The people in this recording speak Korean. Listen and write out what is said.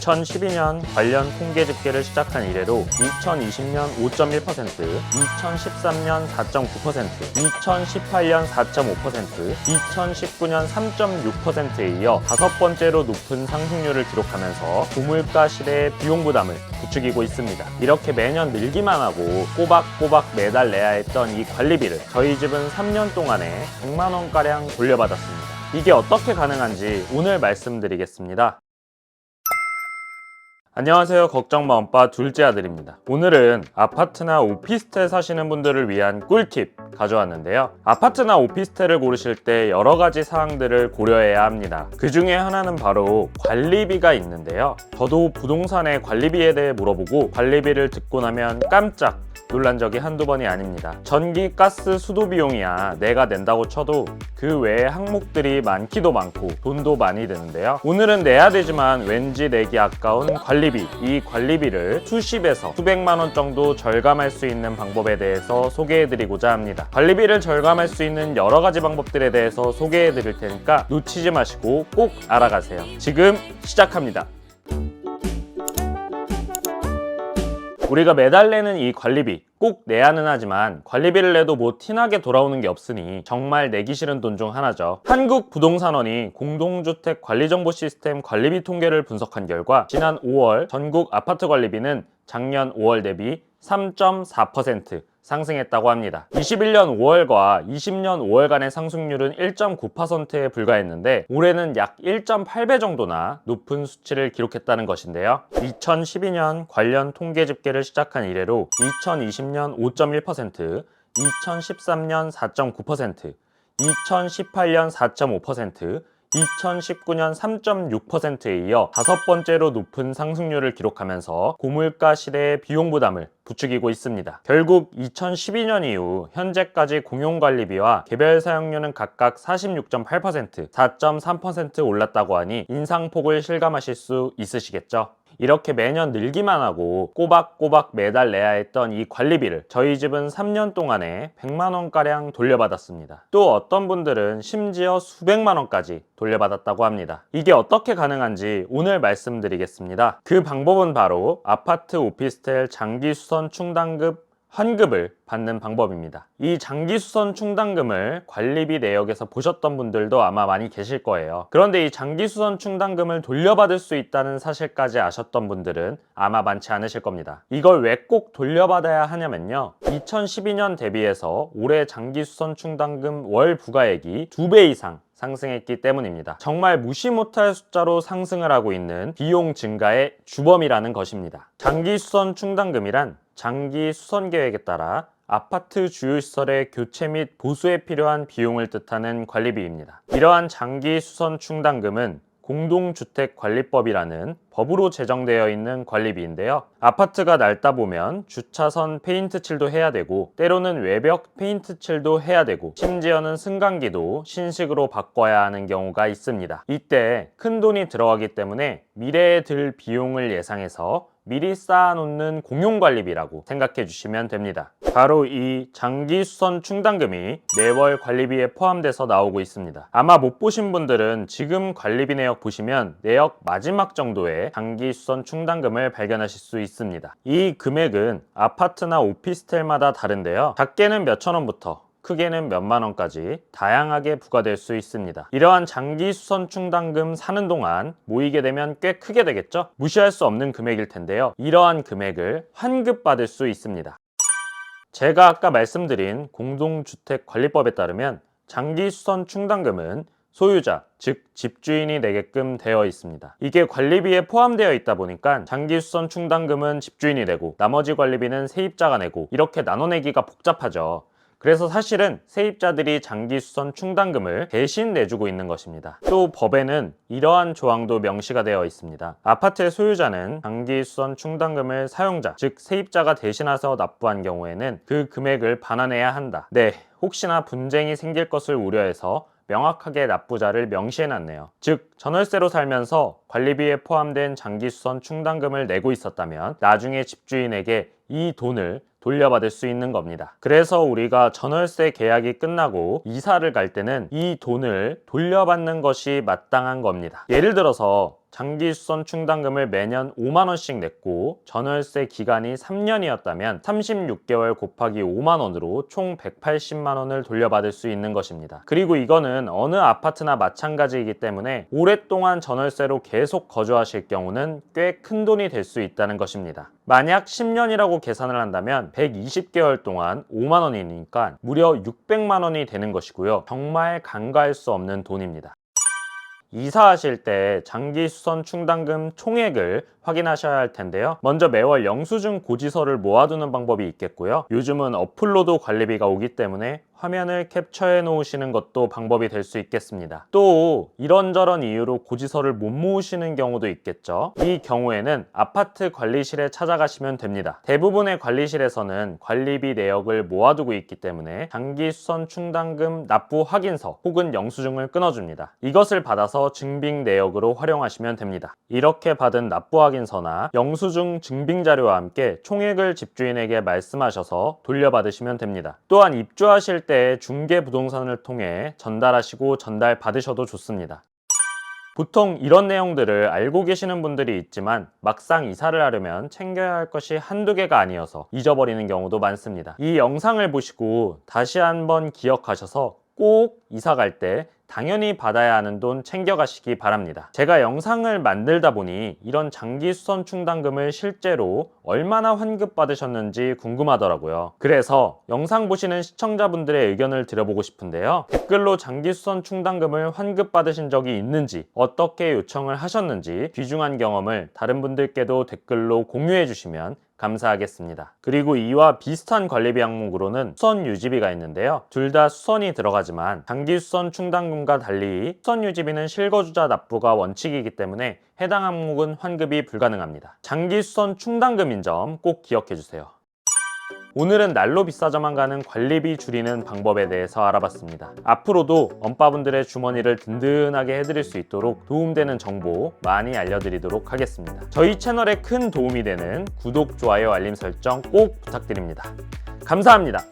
2012년 관련 통계 집계를 시작한 이래로 2020년 5.1%, 2013년 4.9%, 2018년 4.5%, 2019년 3.6%에 이어 다섯 번째로 높은 상승률을 기록하면서 고물가 시대의 비용 부담을 부추기고 있습니다. 이렇게 매년 늘기만 하고 꼬박꼬박 매달 내야 했던 이 관리비를 저희 집은 3년 동안에 100만 원가량 돌려받았습니다. 이게 어떻게 가능한지 오늘 말씀드리겠습니다. 안녕하세요. 걱정마음빠 둘째 아들입니다. 오늘은 아파트나 오피스텔 사시는 분들을 위한 꿀팁 가져왔는데요. 아파트나 오피스텔을 고르실 때 여러 가지 사항들을 고려해야 합니다. 그 중에 하나는 바로 관리비가 있는데요. 저도 부동산의 관리비에 대해 물어보고 관리비를 듣고 나면 깜짝 놀란 적이 한두 번이 아닙니다. 전기, 가스, 수도 비용이야 내가 낸다고 쳐도 그 외에 항목들이 많기도 많고 돈도 많이 드는데요. 오늘은 내야 되지만 왠지 내기 아까운 관리비, 이 관리비를 수십에서 수백만 원 정도 절감할 수 있는 방법에 대해서 소개해드리고자 합니다. 관리비를 절감할 수 있는 여러 가지 방법들에 대해서 소개해드릴 테니까 놓치지 마시고 꼭 알아가세요. 지금 시작합니다. 우리가 매달 내는 이 관리비 꼭 내야는 하지만 관리비를 내도 뭐 티나게 돌아오는 게 없으니 정말 내기 싫은 돈 중 하나죠. 한국부동산원이 공동주택 관리정보 시스템 관리비 통계를 분석한 결과 지난 5월 전국 아파트 관리비는 작년 5월 대비 3.4% 상승했다고 합니다. 21년 5월과 20년 5월간의 상승률은 1.9%에 불과했는데 올해는 약 1.8배 정도나 높은 수치를 기록했다는 것인데요. 2012년 관련 통계 집계를 시작한 이래로 2020년 5.1%, 2013년 4.9%, 2018년 4.5%, 2019년 3.6%에 이어 다섯 번째로 높은 상승률을 기록하면서 고물가 시대의 비용 부담을 부추기고 있습니다. 결국 2012년 이후 현재까지 공용관리비와 개별 사용료는 각각 46.8%, 4.3% 올랐다고 하니 인상폭을 실감하실 수 있으시겠죠? 이렇게 매년 늘기만 하고 꼬박꼬박 매달 내야 했던 이 관리비를 저희 집은 3년 동안에 100만 원가량 돌려받았습니다. 또 어떤 분들은 심지어 수백만 원까지 돌려받았다고 합니다. 이게 어떻게 가능한지 오늘 말씀드리겠습니다. 그 방법은 바로 아파트 오피스텔 장기수선 충당금 환급을 받는 방법입니다. 이 장기수선 충당금을 관리비 내역에서 보셨던 분들도 아마 많이 계실 거예요. 그런데 이 장기수선 충당금을 돌려받을 수 있다는 사실까지 아셨던 분들은 아마 많지 않으실 겁니다. 이걸 왜 꼭 돌려받아야 하냐면요. 2012년 대비해서 올해 장기수선 충당금 월 부과액이 2배 이상 상승했기 때문입니다. 정말 무시 못할 숫자로 상승을 하고 있는 비용 증가의 주범이라는 것입니다. 장기수선 충당금이란 장기 수선 계획에 따라 아파트 주요시설의 교체 및 보수에 필요한 비용을 뜻하는 관리비입니다. 이러한 장기 수선 충당금은 공동주택관리법이라는 법으로 제정되어 있는 관리비인데요. 아파트가 낡다 보면 주차선 페인트 칠도 해야 되고 때로는 외벽 페인트 칠도 해야 되고 심지어는 승강기도 신식으로 바꿔야 하는 경우가 있습니다. 이때 큰 돈이 들어가기 때문에 미래에 들 비용을 예상해서 미리 쌓아놓는 공용관리비라고 생각해 주시면 됩니다. 바로 이 장기수선 충당금이 매월 관리비에 포함돼서 나오고 있습니다. 아마 못 보신 분들은 지금 관리비 내역 보시면 내역 마지막 정도의 장기수선 충당금을 발견하실 수 있습니다. 이 금액은 아파트나 오피스텔마다 다른데요. 작게는 몇천 원부터 크게는 몇만 원까지 다양하게 부과될 수 있습니다. 이러한 장기 수선 충당금 사는 동안 모이게 되면 꽤 크게 되겠죠? 무시할 수 없는 금액일 텐데요. 이러한 금액을 환급받을 수 있습니다. 제가 아까 말씀드린 공동주택관리법에 따르면 장기 수선 충당금은 소유자, 즉 집주인이 내게끔 되어 있습니다. 이게 관리비에 포함되어 있다 보니까 장기수선 충당금은 집주인이 내고 나머지 관리비는 세입자가 내고 이렇게 나눠내기가 복잡하죠. 그래서 사실은 세입자들이 장기수선 충당금을 대신 내주고 있는 것입니다. 또 법에는 이러한 조항도 명시가 되어 있습니다. 아파트의 소유자는 장기수선 충당금을 사용자, 즉 세입자가 대신해서 납부한 경우에는 그 금액을 반환해야 한다. 네, 혹시나 분쟁이 생길 것을 우려해서 명확하게 납부자를 명시해놨네요. 즉 전월세로 살면서 관리비에 포함된 장기수선 충당금을 내고 있었다면 나중에 집주인에게 이 돈을 돌려받을 수 있는 겁니다. 그래서 우리가 전월세 계약이 끝나고 이사를 갈 때는 이 돈을 돌려받는 것이 마땅한 겁니다. 예를 들어서 장기수선 충당금을 매년 5만 원씩 냈고 전월세 기간이 3년이었다면 36개월 곱하기 5만 원으로 총 180만 원을 돌려받을 수 있는 것입니다. 그리고 이거는 어느 아파트나 마찬가지이기 때문에 오랫동안 전월세로 계속 거주하실 경우는 꽤 큰 돈이 될 수 있다는 것입니다. 만약 10년이라고 계산을 한다면 120개월 동안 5만 원이니까 무려 600만 원이 되는 것이고요. 정말 간과할 수 없는 돈입니다. 이사하실 때 장기수선 충당금 총액을 확인하셔야 할 텐데요. 먼저 매월 영수증 고지서를 모아두는 방법이 있겠고요. 요즘은 어플로도 관리비가 오기 때문에 화면을 캡처해 놓으시는 것도 방법이 될 수 있겠습니다. 또 이런저런 이유로 고지서를 못 모으시는 경우도 있겠죠. 이 경우에는 아파트 관리실에 찾아가시면 됩니다. 대부분의 관리실에서는 관리비 내역을 모아두고 있기 때문에 장기수선 충당금 납부 확인서 혹은 영수증을 끊어줍니다. 이것을 받아서 증빙 내역으로 활용하시면 됩니다. 이렇게 받은 납부 확인서나 영수증 증빙 자료와 함께 총액을 집주인에게 말씀하셔서 돌려받으시면 됩니다. 또한 입주하실 때 중개 부동산을 통해 전달하시고 전달받으셔도 좋습니다. 보통 이런 내용들을 알고 계시는 분들이 있지만 막상 이사를 하려면 챙겨야 할 것이 한두 개가 아니어서 잊어버리는 경우도 많습니다. 이 영상을 보시고 다시 한번 기억하셔서 꼭 이사 갈 때 당연히 받아야 하는 돈 챙겨가시기 바랍니다. 제가 영상을 만들다 보니 이런 장기수선 충당금을 실제로 얼마나 환급받으셨는지 궁금하더라고요. 그래서 영상 보시는 시청자분들의 의견을 들어보고 싶은데요. 댓글로 장기수선 충당금을 환급받으신 적이 있는지, 어떻게 요청을 하셨는지 귀중한 경험을 다른 분들께도 댓글로 공유해 주시면 감사하겠습니다. 그리고 이와 비슷한 관리비 항목으로는 수선 유지비가 있는데요. 둘 다 수선이 들어가지만 장기수선 충당금과 달리 수선 유지비는 실거주자 납부가 원칙이기 때문에 해당 항목은 환급이 불가능합니다. 장기수선 충당금인 점 꼭 기억해 주세요. 오늘은 날로 비싸져만 가는 관리비 줄이는 방법에 대해서 알아봤습니다. 앞으로도 엄빠분들의 주머니를 든든하게 해드릴 수 있도록 도움되는 정보 많이 알려드리도록 하겠습니다. 저희 채널에 큰 도움이 되는 구독, 좋아요, 알림 설정 꼭 부탁드립니다. 감사합니다.